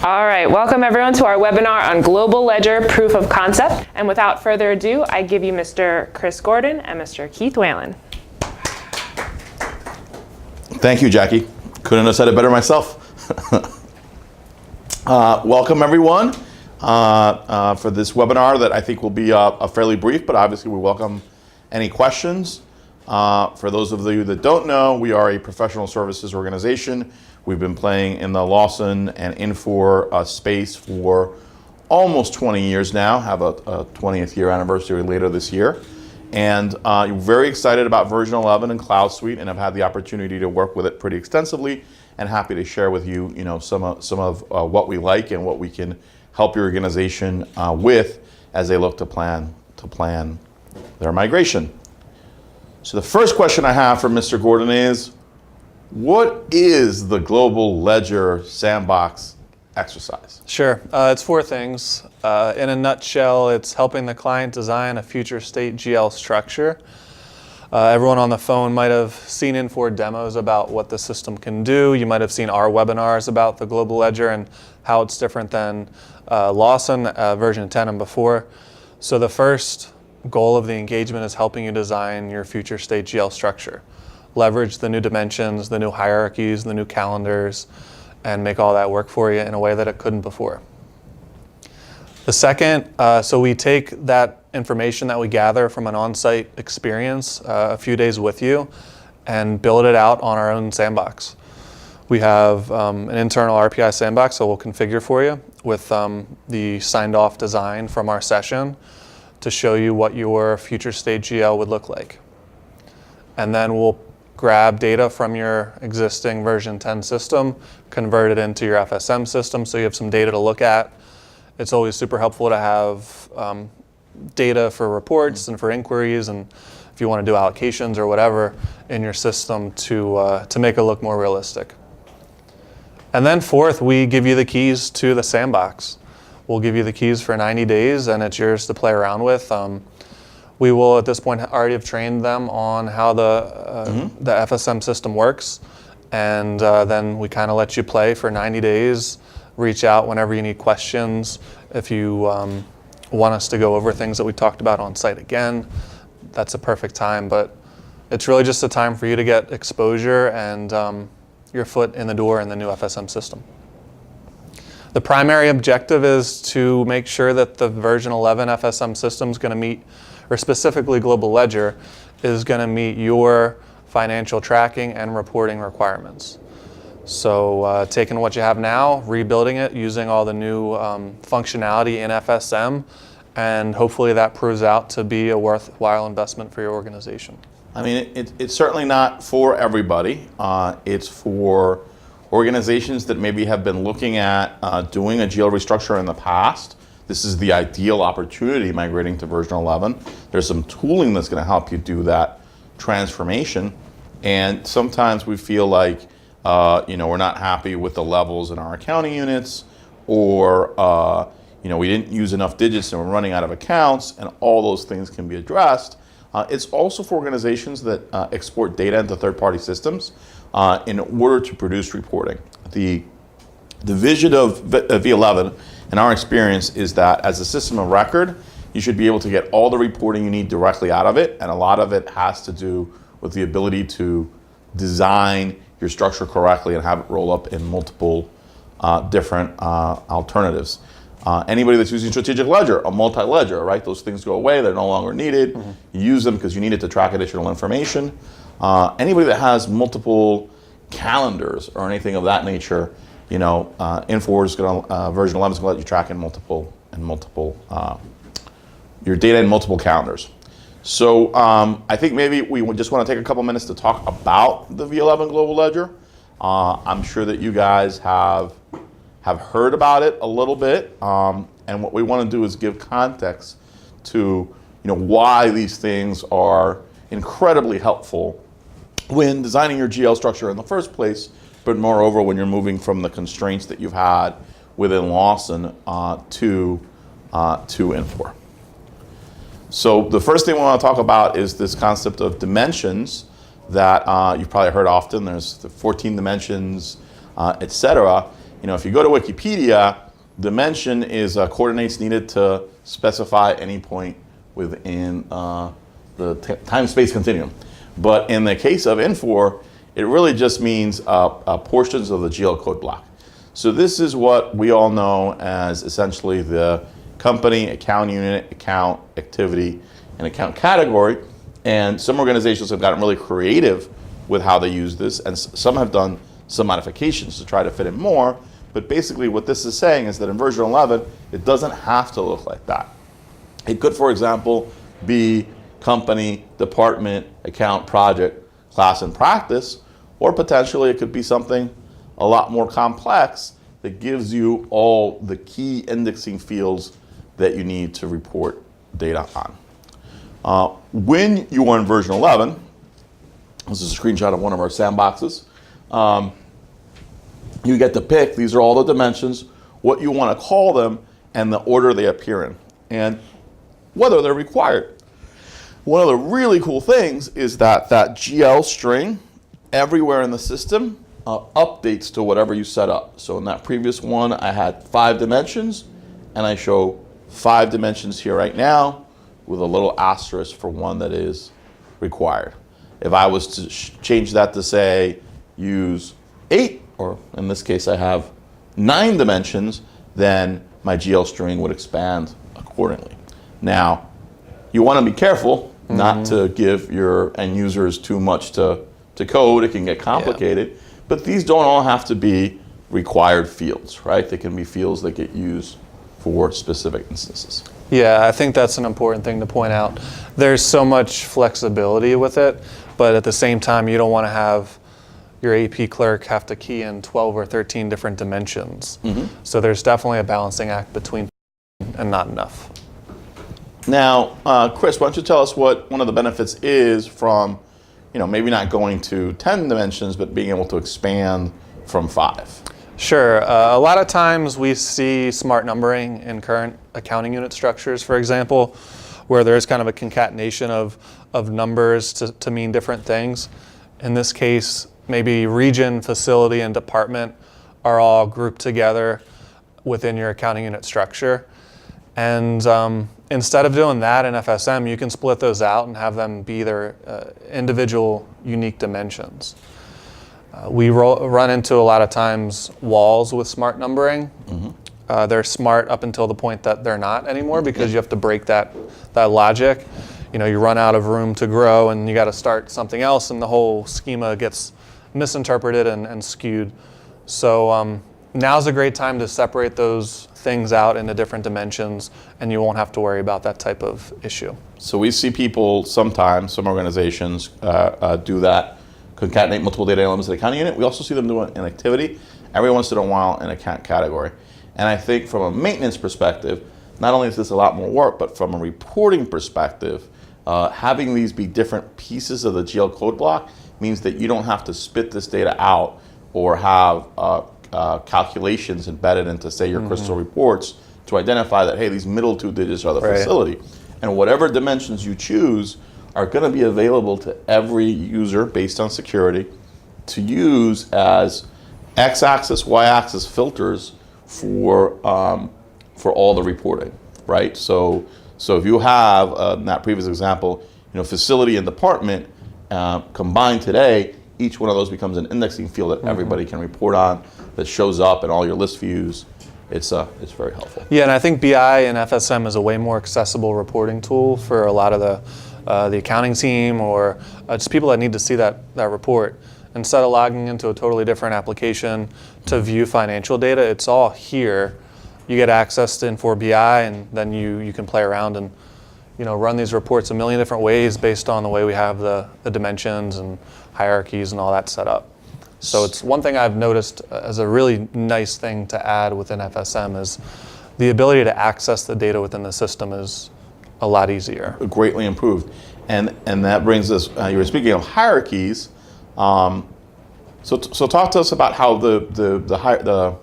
All right, welcome everyone to our webinar on Global Ledger Proof of Concept. And without further ado, I give you Mr. Chris Gordon and Mr. Keith Wayland. Thank you, Jackie. Couldn't have said it better myself. Welcome everyone for this webinar that I think will be a fairly brief, but obviously we welcome any questions. For those of you that don't know, we are a professional services organization. We've been playing in the Lawson and Infor space for almost 20 years now, have a 20th year anniversary later this year. And very excited about version 11 and CloudSuite, and I've had the opportunity to work with it pretty extensively, and happy to share with you, some of what we like and what we can help your organization with as they look to plan their migration. So the first question I have for Mr. Gordon is, what is the Global Ledger Sandbox exercise? Sure. It's four things. In a nutshell, it's helping the client design a future state GL structure. Everyone on the phone might have seen Infor demos about what the system can do. You might have seen our webinars about the Global Ledger and how it's different than Lawson version 10 and before. So the first goal of the engagement is helping you design your future state GL structure. Leverage the new dimensions, the new hierarchies, the new calendars, and make all that work for you in a way that it couldn't before. The second, so we take that information that we gather from an on-site experience a few days with you and build it out on our own sandbox. We have an internal RPI Sandbox that we'll configure for you with the signed off design from our session to show you what your future state GL would look like. And then we'll grab data from your existing version 10 system, convert it into your FSM system so you have some data to look at. It's always super helpful to have data for reports and for inquiries, and if you want to do allocations or whatever in your system to make it look more realistic. And then fourth, we give you the keys to the sandbox. We'll give you the keys for 90 days and it's yours to play around with. We will, at this point, already have trained them on how the FSM system works, and then we kind of let you play for 90 days. Reach out whenever you need questions. If you want us to go over things that we talked about on site again, that's a perfect time. But it's really just a time for you to get exposure and your foot in the door in the new FSM system. The primary objective is to make sure that the version 11 FSM system is going to meet, or specifically Global Ledger, is going to meet your financial tracking and reporting requirements. So taking what you have now, rebuilding it, using all the new functionality in FSM, and hopefully that proves out to be a worthwhile investment for your organization. I mean, it's certainly not for everybody. It's for organizations that maybe have been looking at doing a GL restructure in the past. This is the ideal opportunity migrating to version 11. There's some tooling that's going to help you do that transformation. And sometimes we feel like we're not happy with the levels in our accounting units, or we didn't use enough digits and we're running out of accounts, and all those things can be addressed. It's also for organizations that export data into third-party systems in order to produce reporting. The vision of v11, in our experience, is that as a system of record, you should be able to get all the reporting you need directly out of it, and a lot of it has to do with the ability to design your structure correctly and have it roll up in multiple different alternatives. Anybody that's using strategic ledger, a multi-ledger, right? Those things go away, they're no longer needed. You use them because you need it to track additional information. Anybody that has multiple calendars or anything of that nature, Infor is going to, version 11 is going to let you track in multiple, your data in multiple calendars. So I think maybe we just want to take a couple minutes to talk about the v11 Global Ledger. I'm sure that you guys have heard about it a little bit, and what we want to do is give context to why these things are incredibly helpful when designing your GL structure in the first place, but moreover when you're moving from the constraints that you've had within Lawson to Infor. So the first thing we want to talk about is this concept of dimensions that you've probably heard often. There's the 14 dimensions, etc. if you go to Wikipedia, dimension is coordinates needed to specify any point within the time-space continuum. But in the case of Infor, it really just means portions of the GL code block. So this is what we all know as essentially the company, account unit, account activity, and account category. And some organizations have gotten really creative with how they use this, and some have done some modifications to try to fit in more. But basically what this is saying is that in version 11, it doesn't have to look like that. It could, for example, be company, department, account, project, class, and practice, or potentially it could be something a lot more complex that gives you all the key indexing fields that you need to report data on. When you are in version 11, this is a screenshot of one of our sandboxes, you get to pick, these are all the dimensions, what you want to call them, and the order they appear in, and whether they're required. One of the really cool things is that that GL string everywhere in the system updates to whatever you set up. So in that previous one, I had 5 dimensions, and I show 5 dimensions here right now with a little asterisk for one that is required. If I was to change that to say use 8, or in this case I have 9 dimensions, then my GL string would expand accordingly. Now, you want to be careful not to give your end users too much to code. It can get complicated. Yeah. But these don't all have to be required fields, right? They can be fields that get used for specific instances. Yeah, I think that's an important thing to point out. There's so much flexibility with it, but at the same time, you don't want to have your AP clerk have to key in 12 or 13 different dimensions. So there's definitely a balancing act between and not enough. Now, Chris, why don't you tell us what one of the benefits is from, maybe not going to 10 dimensions, but being able to expand from 5? Sure. A lot of times we see smart numbering in current accounting unit structures, for example, where there's kind of a concatenation of numbers to mean different things. In this case, maybe region, facility, and department are all grouped together within your accounting unit structure. And instead of doing that in FSM, you can split those out and have them be their individual unique dimensions. We run into a lot of times walls with smart numbering. They're smart up until the point that they're not anymore, because you have to break that logic. You run out of room to grow and you got to start something else, and the whole schema gets misinterpreted and skewed. So now's a great time to separate those things out into different dimensions, and you won't have to worry about that type of issue. So we see people sometimes, some organizations do that, concatenate multiple data elements in the accounting unit. We also see them do it in activity, every once in a while in account category. And I think from a maintenance perspective, not only is this a lot more work, but from a reporting perspective, having these be different pieces of the GL code block means that you don't have to spit this data out or have calculations embedded into, say, your crystal reports to identify that, hey, these middle 2 digits are the facility. And whatever dimensions you choose are going to be available to every user based on security to use as x-axis, y-axis filters for all the reporting, right? So if you have, in that previous example, facility and department combined today, each one of those becomes an indexing field that everybody can report on, that shows up in all your list views. It's very helpful. Yeah, and I think BI and FSM is a way more accessible reporting tool for a lot of the accounting team, or just people that need to see that report. Instead of logging into a totally different application to view financial data, it's all here. You get access to Infor BI, and then you can play around and run these reports a million different ways based on the way we have the dimensions and hierarchies and all that set up. So it's one thing I've noticed as a really nice thing to add within FSM is the ability to access the data within the system is a lot easier. Greatly improved. And that brings us, you were speaking of hierarchies. So talk to us about how the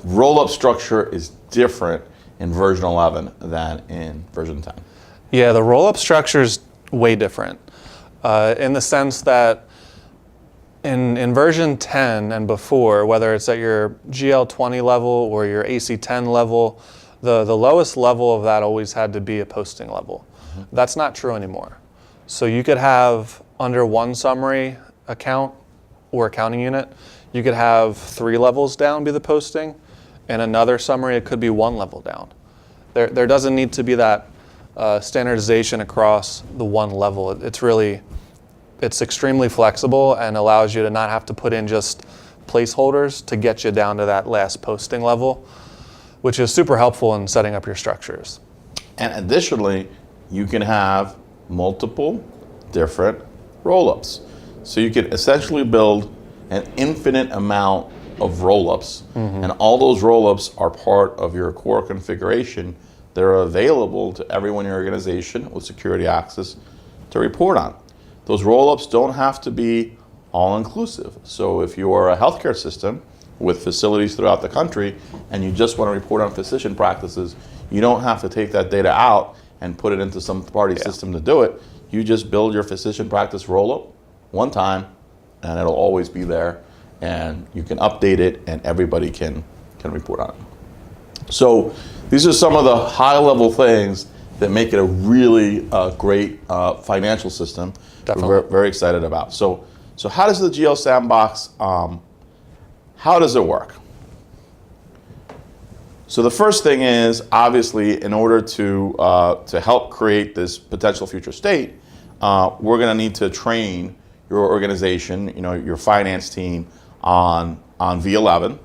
roll-up structure is different in version 11 than in version 10. Yeah, the roll-up structure is way different in the sense that In version 10 and before, whether it's at your GL20 level or your AC10 level, the lowest level of that always had to be a posting level. That's not true anymore. So you could have under one summary account or accounting unit, you could have 3 levels down be the posting, and another summary it could be 1 level down. There doesn't need to be that standardization across the 1 level. It's extremely flexible and allows you to not have to put in just placeholders to get you down to that last posting level, which is super helpful in setting up your structures. And additionally, you can have multiple different rollups. So you can essentially build an infinite amount of rollups, and all those rollups are part of your core configuration. They're available to everyone in your organization with security access to report on. Those rollups don't have to be all-inclusive. So if you are a healthcare system with facilities throughout the country and you just want to report on physician practices, you don't have to take that data out and put it into some party system to do it. You just build your physician practice rollup one time, and it'll always be there, and you can update it, and everybody can report on it. So these are some of the high-level things that make it a really great financial system. Definitely. We're very excited about. So how does the GL Sandbox, how does it work? So the first thing is, obviously, in order to help create this potential future state, we're going to need to train your organization, your finance team on v11,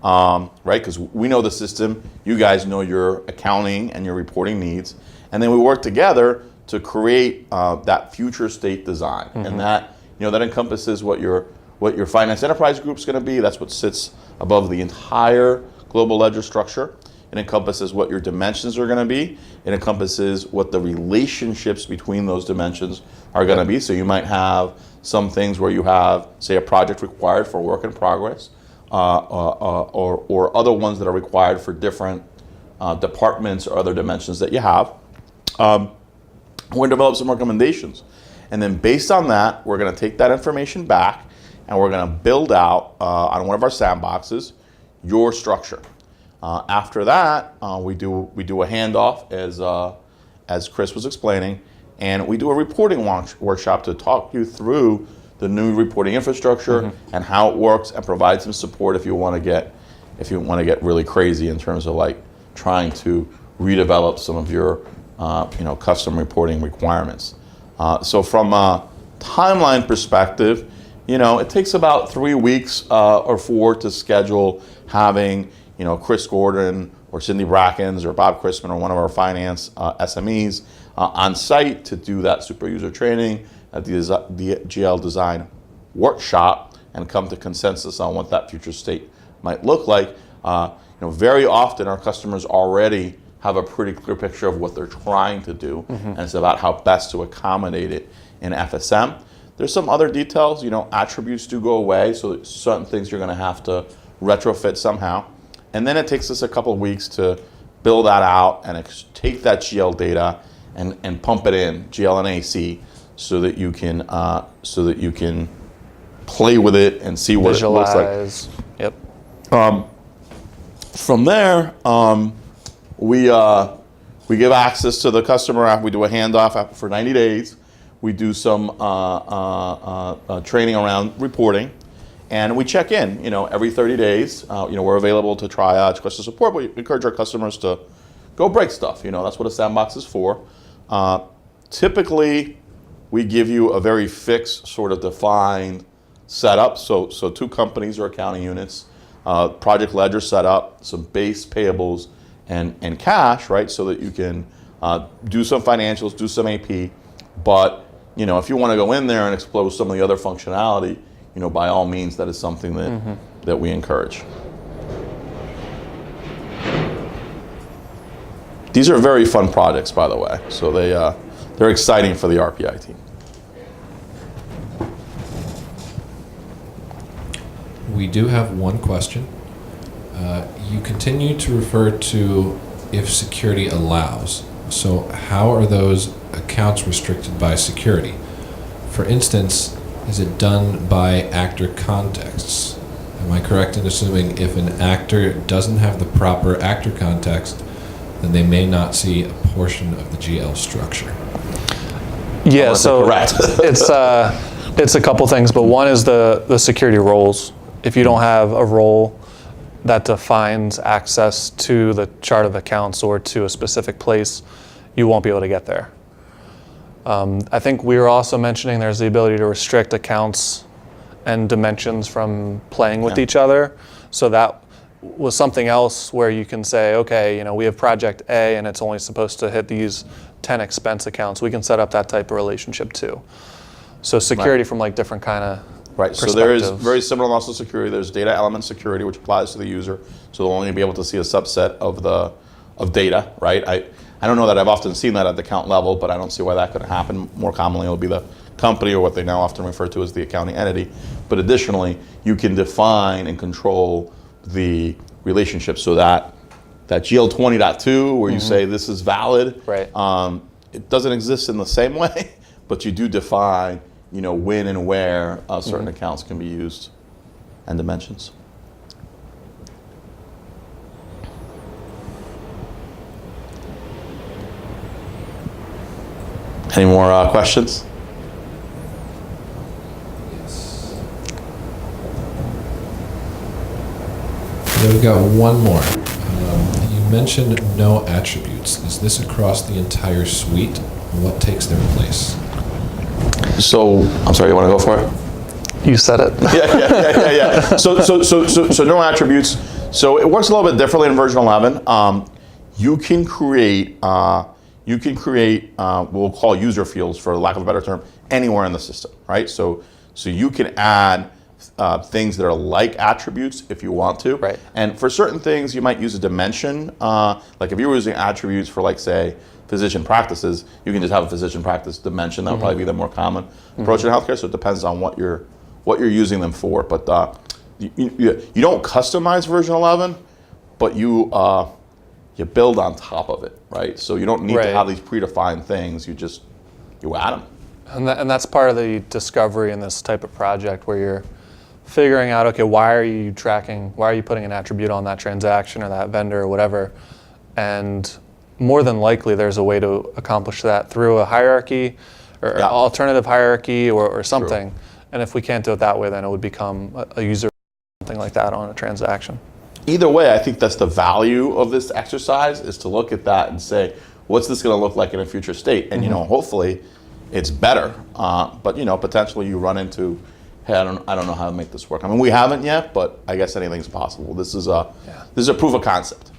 right? Because we know the system, you guys know your accounting and your reporting needs, and then we work together to create that future state design, and that that encompasses what your finance enterprise group is going to be. That's what sits above the entire global ledger structure. It encompasses what your dimensions are going to be. It encompasses what the relationships between those dimensions are going to be. So you might have some things where you have, say, a project required for work in progress, or other ones that are required for different departments or other dimensions that you have. We're going to develop some recommendations. And then based on that, we're going to take that information back and we're going to build out on one of our sandboxes your structure. After that, we do a handoff, as Chris was explaining, and we do a reporting workshop to talk you through the new reporting infrastructure and how it works, and provide some support if you want to get really crazy in terms of like trying to redevelop some of your custom reporting requirements. So from a timeline perspective, it takes about 3 weeks or 4 to schedule having Chris Gordon or Cindy Brackens or Bob Chrisman or one of our finance SMEs on site to do that super user training at the GL design workshop and come to consensus on what that future state might look like. Very often our customers already have a pretty clear picture of what they're trying to do, and it's about how best to accommodate it in FSM. There's some other details, attributes do go away, so certain things you're going to have to retrofit somehow. And then it takes us a couple of weeks to build that out and take that GL data and pump it in, GL and AC, so that you can play with it and see what Visualize. It looks like. Yep. From there, we give access to the customer. We do a handoff for 90 days. We do some training around reporting, and we check in. Every 30 days. We're available to triage customer support, but we encourage our customers to go break stuff. That's what a sandbox is for. Typically, we give you a very fixed, sort of defined setup. So 2 companies or accounting units, project ledger setup, some base payables, and cash, right? So that you can do some financials, do some AP, but if you want to go in there and explore some of the other functionality, by all means, that is something that we encourage. These are very fun projects, by the way, so they're exciting for the RPI team. We do have one question. You continue to refer to if security allows. So how are those accounts restricted by security? For instance, is it done by actor contexts? Am I correct in assuming if an actor doesn't have the proper actor context, then they may not see a portion of the GL structure? Yeah, so correct. it's a couple things, but one is the security roles. If you don't have a role that defines access to the chart of accounts or to a specific place, you won't be able to get there. I think we were also mentioning there's the ability to restrict accounts and dimensions from playing with each other. So that was something else where you can say, okay, you know, we have project A and it's only supposed to hit these 10 expense accounts. We can set up that type of relationship too. So security from like different kind of So there is very similar to also security. There's data element security, which applies to the user. So they'll only be able to see a subset of data, right? I don't know that I've often seen that at the account level, but I don't see why that couldn't happen. More commonly, it'll be the company, or what they now often refer to as the accounting entity. But additionally, you can define and control the relationship so that GL 20.2, where you say this is valid, Right. It doesn't exist in the same way, but you do define, you know, when and where certain accounts can be used and dimensions. Any more questions? Then we've got one more. You mentioned no attributes. Is this across the entire suite? What takes their place? So, I'm sorry, you want to go for it? You said it. Yeah. So no attributes. So it works a little bit differently in version 11. You can create what we'll call user fields, for lack of a better term, anywhere in the system, right? So you can add things that are like attributes if you want to. Right. And for certain things, you might use a dimension. Like if you were using attributes for, like, say, physician practices, you can just have a physician practice dimension. That would probably be the more common approach in healthcare. So it depends on what you're using them for. But you don't customize version 11, but you build on top of it, right? So you don't need to have these predefined things. You add them. And that's part of the discovery in this type of project, where you're figuring out, okay, why are you putting an attribute on that transaction or that vendor or whatever? And more than likely, there's a way to accomplish that through a hierarchy or alternative hierarchy or something. True. And if we can't do it that way, then it would become a user something like that on a transaction. Either way, I think that's the value of this exercise, is to look at that and say, what's this going to look like in a future state? And you know, hopefully it's better. But you know, potentially you run into, hey, I don't know how to make this work. I mean, we haven't yet, but I guess anything's possible. This is a proof of concept.